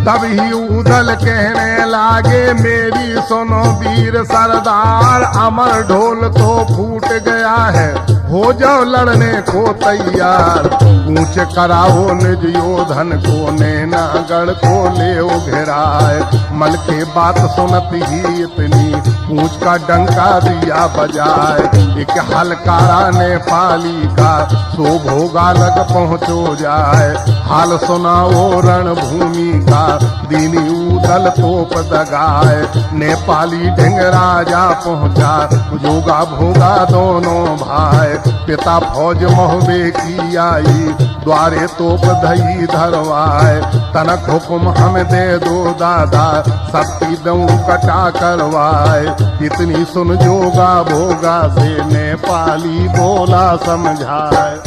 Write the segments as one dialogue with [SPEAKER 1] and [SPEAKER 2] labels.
[SPEAKER 1] तब ही उदल कहने लागे मेरी सुनो वीर सरदार, अमर ढोल तो फूट गया है, हो जाओ लड़ने को तैयार। पूछ कराओ निज योधन को, नैनागढ़ को ले घेराए। मल के बात सुनत ही इतनी पूछ का डंका दिया बजाए। एक हलकारा नेपाली का सो भोगा लग पहुँचो जाए। हाल सुनाओ रणभूमि का, दीनी उदल तोप दगाए। नेपाली ढिंग राजा पहुँचा, जोगा भोगा दोनों भाई। पिता फौज मोहबे की आई, द्वारे तोप धई धरवाए। तनक हुक्म हम दे दो दादा, सबकी दऊ कटा करवाए। इतनी सुन जोगा भोगा से, नेपाली बोला समझाए।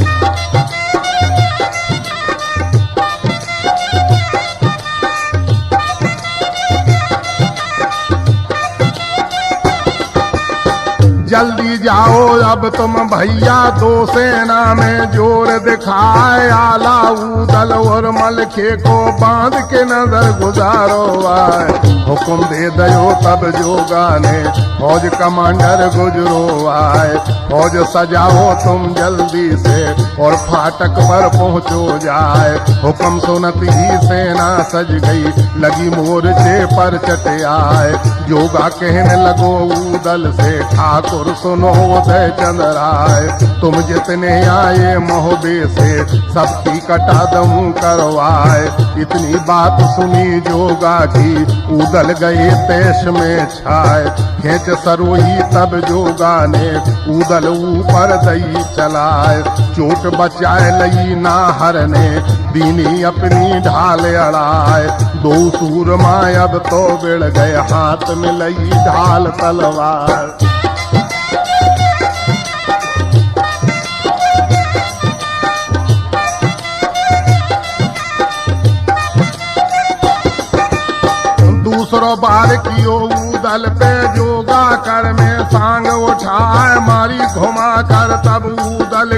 [SPEAKER 1] जल्दी जाओ अब तुम भैया, दो सेना में जोर दिखाए। आला उदल और मलखे को बांध के नजर गुजारो आए। हुक्म दे दयो तब जोगा ने, फौज कमांडर गुजरो आए। फौज सजाओ तुम जल्दी से, और फाटक पर पहुंचो जाए। हुक्म सुनत ही सेना सज गई, लगी मोर्चे पर चटे आए। जोगा कहने लगो उदल से, ठाकुर सुनो उदय चंद्र आए। तुम जितने आए मोहबे से, सबकी कटा दम करवाए। इतनी बात सुनी जोगा की, उदल गए तेश में छाए। खेच सरोही तब जोगा ने, उदल ऊपर दई चलाए। चोट बचाए लई नाहर ने, दीनी अपनी ढाल अड़ाए। दो सूरमा अब तो बिड़ गए, हाथ में लई ढाल तलवार। दूसरो बार कियो उदल पे, जोगा कर में सांग उठाए। मारी घुमा कर तब उदल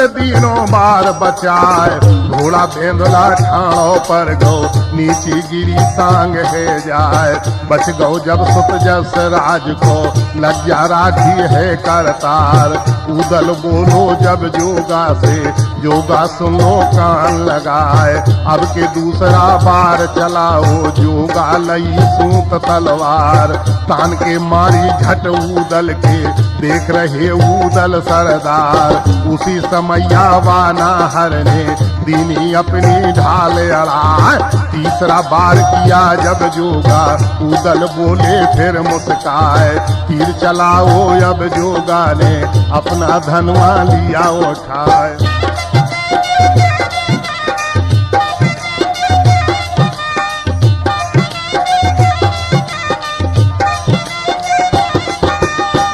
[SPEAKER 1] तीनों बार बचाए। घोड़ा बेंदला ठाणों पर गो, नीची गिरी सांग है जाए। बच गो जब सुत जस राज को, लज्जा राखी है करतार। उदल बोलो जब जोगा से, जोगा सुनो कान लगाए। अब के दूसरा बार चलाओ, जोगा लई सूत तलवार। तान के मारी झट उदल के, देख रहे उदल सरदार। उसी समय वाना हर ने, दीनी अपनी ढाल अड़ाए। तीसरा बार किया जब जोगा, उदल बोले फिर मुस्काए। तीर चलाओ अब जोगा ने, अपना धनवा लिया उठाए।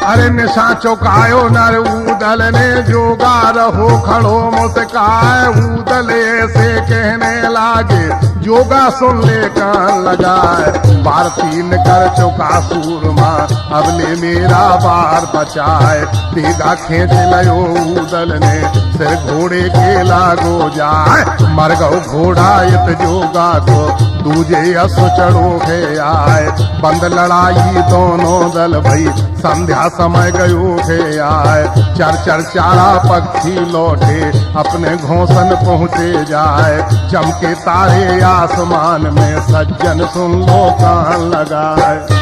[SPEAKER 1] अरे निशा चौकायो नर उदल ने, जोगा रहो खड़ो मुस्काए। उदल ऐसे कहने लागे, जोगा सुन ले कान लगाए। बार तीन कर चौका सूरमा, अब ले मेरा बार बचाए। तेगा खींच लयो उदल ने, सिर घोड़े के लागो जाए। मर गो घोड़ा इत जोगा को, दूजे असु चढ़ो के आए। बंद लड़ाई दोनों दल भई, संध्या समय गयो के आए। चर चर चारा पक्षी लौटे, अपने घोंसन पहुँचे जाए। चमके तारे आसमान में, सज्जन सुन लो कान लगाए।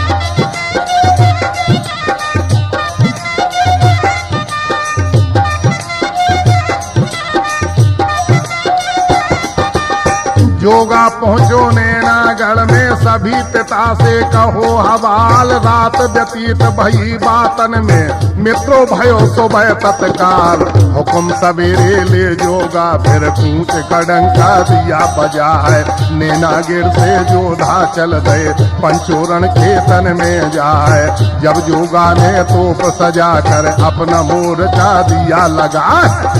[SPEAKER 1] जोगा पहुँचो नैनागढ़ में, सभी पिता से कहो हवाल। रात व्यतीत भई बातन में, मित्रों भयो सुबह तत्काल। हुक्म सवेरे ले जोगा, फिर कूच कड़ंका दिया बजाए। नैनागिर से जोधा चल गए, पंचोरण खेतन में जाए। जब जोगा ने तोप सजा कर, अपना मोर्चा दिया लगा।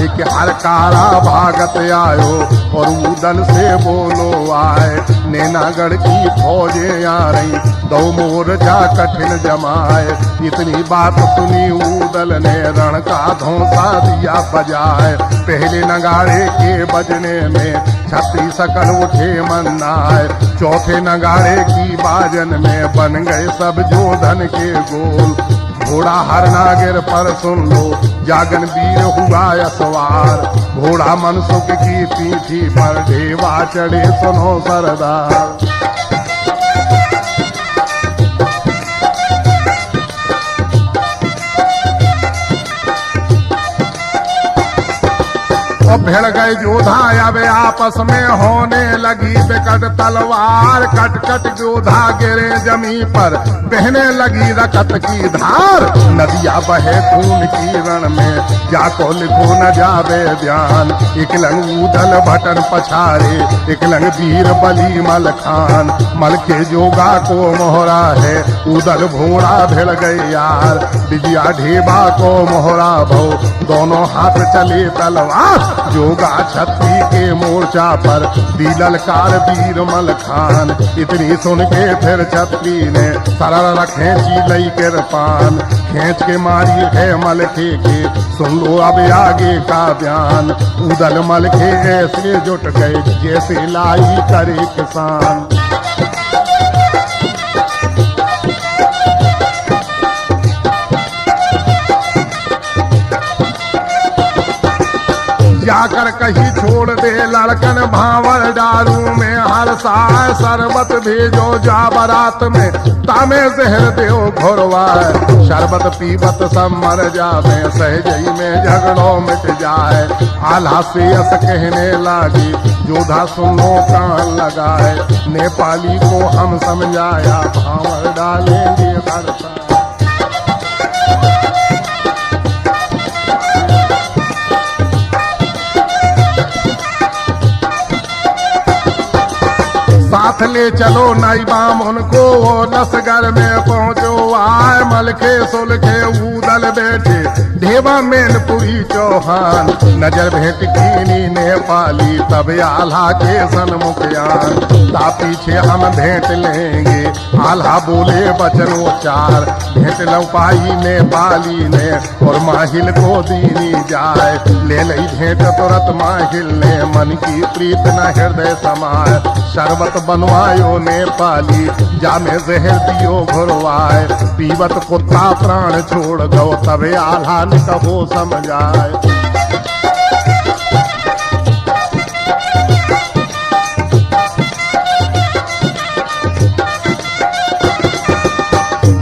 [SPEAKER 1] एक हरकारा भागत आयो, और उदल से बोल बोलो आए। नैनागढ़ की फौजें आ रही, दो मोर्चा कठिन जमाए। इतनी बात सुनी ऊदल ने रण का धौंसा दिया बजाए। पहले नगाड़े के बजने में छत्री सकल उठे मन्नाए। चौथे नगाड़े की बाजन में बन गए सब जोधन के गोल। घोड़ा हर नागिर पर सुन लो, जागन वीर हुआ सवार। घोड़ा मनसुख की पीठी पर ढेवा चढ़े सुनो सरदार। भिड़ गए योधा अब आपस में होने लगी विकट तलवार। कट कट योधा गिरे जमी पर बहने लगी रकत की धार। नदिया बहे खून की रण में जाको लिखो न जावे ध्यान। इकलंग ऊदल भटन पछारे, इकलंग वीर बली मल खान। मल के जोगा को मोहरा है, ऊदल भोड़ा भिड़ गए यार। विजया ढेबा को मोहरा भो, दोनों हाथ चले तलवार। जोगा छत्री के मोर्चा पर दिलल कार वीर मल खान। इतनी सुन के फिर छत्री ने सरर खींची लई कर पान। खींच के मारी है मल के सुन लो अब आगे का बयान। ऊदल मल के ऐसे जुट गए जैसे लाई करे किसान। जाकर कहीं छोड़ दे लड़कन भावर डारू में हरसाए। शरबत भेजो जा बारात में, तामे जहर देओ घोरवाए। शरबत पीबत सब मर जावे, सहजई में झगड़ो मिट जाए। आल्हा से यस कहने लागी, जोधा सुनो कान लगाए। नेपाली को हम समझाया, भावर डालेंगे हरसा। साथ ले चलो नाईबाम उनको, वो नसगर में पहुंचो आए। मल के सुल के ऊदल बैठे ढेबा मैनपुरी चौहान। नजर भेंट कीनी नेपाली, तब आल्हा के सन्मुख आन। ता पीछे हम भेंट लेंगे, आल्हा बोले बचनोचार। भेंट लौ पाई नेपाली ने, और माहिल को दीनी जाए। ले लई भेंट तुरत माहिल ने, मन की प्रीत न हृदय समाए। शरबत बनवायो नेपाली, जामे जहर दियो घुरवाए। पीवत कुत्ता प्राण छोड़ गो, तबे आल्हा ने कहो समझाए।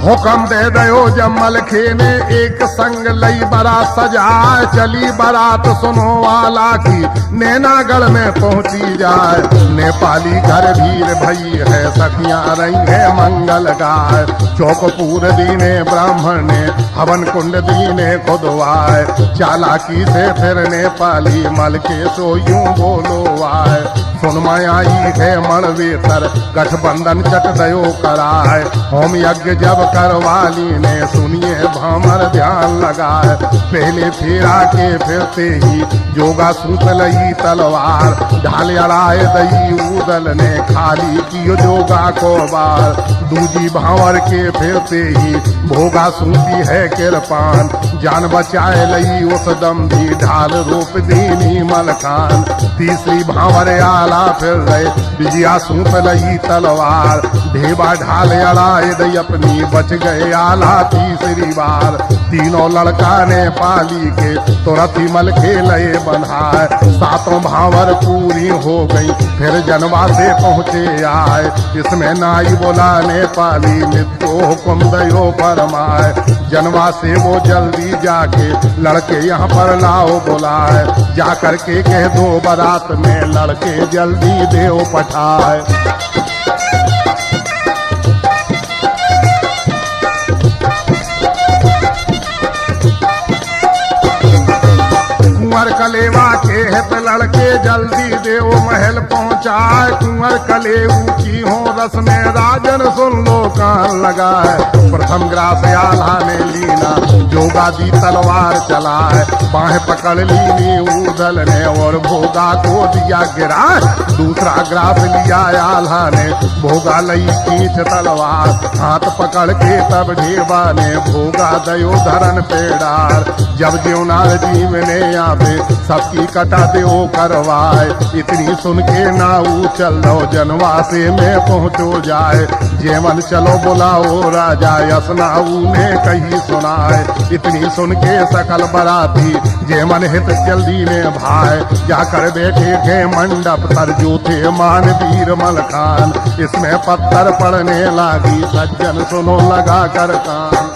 [SPEAKER 1] हुक्म दे दयो जमल खे ने, एक संग लई बारात सजाए। चली बारात सुनो वाला की, नैनागढ़ में पहुंची जाए। नेपाली घर भीर भई है, सखियां रही है मंगल गाय। चौकपूर दीने ब्राह्मण ने, हवन कुंड दीने खुदवाए। चालाकी से फिर नेपाली मल के सो यूं बोलो आए। सुन आई है मणवेतर, गठबंधन चट दयो कराए। होम यज्ञ जब करवाली ने, सुनिए भामर ध्यान लगाए। पहले फेरा के फिरते ही, जोगा सूत लई तलवार। ढाल अड़ाए दई ऊदल ने, खाली कियो जोगा को बार। दूजी भावर के फिरते ही, भोगा सूती है किरपान। जान बचाए लई उस दम भी, ढाल रूप दीनी मलखान। तीसरी भावर आला फिर रहे, विजया सूत लई तलवार। ढेबा ढाल अड़ाए दई अपनी, बच गए आला तीसरी बार। तीनों लड़का ने पाली के, तुरंत ही मल खेले बन्हाए। सातों भावर पूरी हो गई, फिर जनवा से पहुंचे आए। इसमें नाई बोला नेपाली, मृत्यु हुक्म दयो फरमाए। जनवा से वो जल्दी जाके, लड़के यहाँ पर लाओ बुलाए। जाकर के कह दो बारात में, लड़के जल्दी देओ पठाए। कुंवर कलेवा के के हित लड़के जल्दी देव महल पहुँचाए, कुंवर कलेऊ की हो रस में राजन सुन लो कान लगा है। प्रथम ग्रास आल्हा ने लीना, जोगा दी तलवार चलाए, बाहें पकड़ लीनी ऊदल ने और भोगा को दिया गिरा। दूसरा ग्रास लिया आल्हा ने, भोगा लई खींच तलवार, हाथ पकड़ के तब ढेबा ने भोगा दयो धरन पे डार। जब देवनार जीव ने आवे सबकी कटा देव करवाए, इतनी सुन के नाऊ चल लो जनवासे में पहुँचो जाए। जेवन चलो बुलाओ राजा यसनाऊ ने कही सुनाए, इतनी सुन के सकल बराती जेमन हित जल्दी ने भाई। क्या कर बैठे थे मंडप तर जो थे मान वीर मलखान, इसमें पत्थर पड़ने लगी सज्जन सुनो लगा कर कान।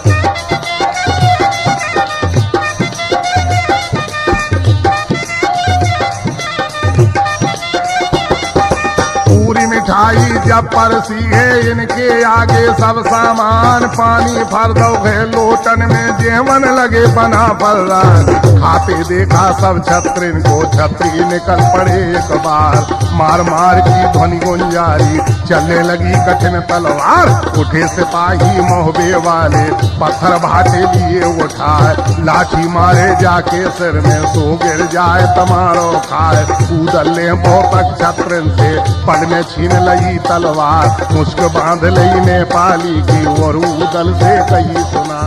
[SPEAKER 1] मिठाई जब परसी है इनके आगे सब सामान, पानी भर दो है लोटन में जेवन लगे बना फर्रान। खाते देखा सब छत्रिन को, छतरी निकल पड़े एक बार, मार मार की ध्वनि गुंजारी चलने लगी कठिन तलवार। उठे सिपाही मोहबे वाले पत्थर भाटे लिए उठाए, लाठी मारे जाके सिर में सो गिर जाए तमारो खाए। कूदल ले बहुत छत्रिन से पल में छीन लगी तलवार, मुश्क बांध लई नेपाली की और उदल से कही सुना।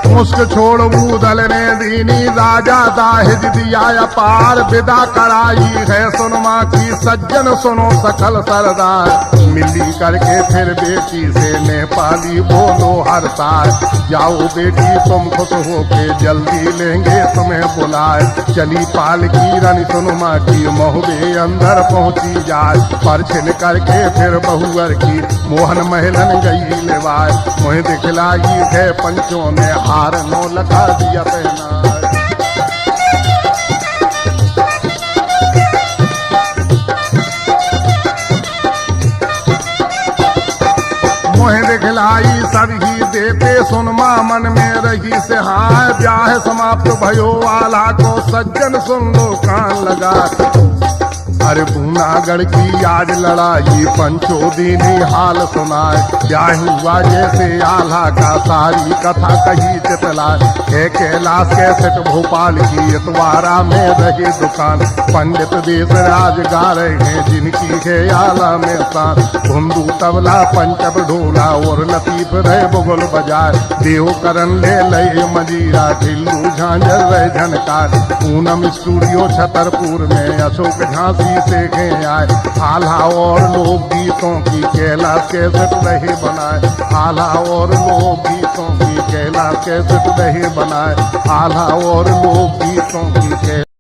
[SPEAKER 1] मुश्क छोड़ उदल ने दीनी राजा दाहिज दिया अपार, विदा कराई है सुनमा की सज्जन सुनो सकल सरदार। मिली करके फिर बेटी से नेपाली बोलो हर साल, जाओ बेटी तुम खुश हो के जल्दी लेंगे तुम्हें बुलाए। चली पाल की रन सुनमा की मोहबे अंदर पहुंची जाए, पर छिन करके फिर बहुअर की मोहन महलन गई लेवाए। मुझे दिखलाई है पंचों ने हार नौ लगा दिया पहना। मोहे दिखलाई सभी देते सुनमा मन में रही से हाय। ब्याह समाप्त भयो वाला को सज्जन सुन लो कान लगा। अरे भूनागढ़ की आज लड़ाई पंचो दीनी हाल सुनाए, क्या हुआ जैसे आल्हा का सारी कथा कही चितलाए। है कैलाश के सेठ भोपाल की इतवारा में रही दुकान, पंडित देशराज गा रहे हैं जिनकी है आला में शान। धुंदू तबला पंचब ढोला और लतीफ रहे बुगल बजाए, देव करन ले लए मजीरा ढिल्लू झांझर रहे झनकार। पूनम स्टूडियो छतरपुर में अशोक झांसी से आए। आल्हा और लोकगीतों की कैलाश कैसेट रहे बनाए, आल्हा और लोकगीतों की कैलाश कैसेट रहे बनाए, आल्हा और लोकगीतों की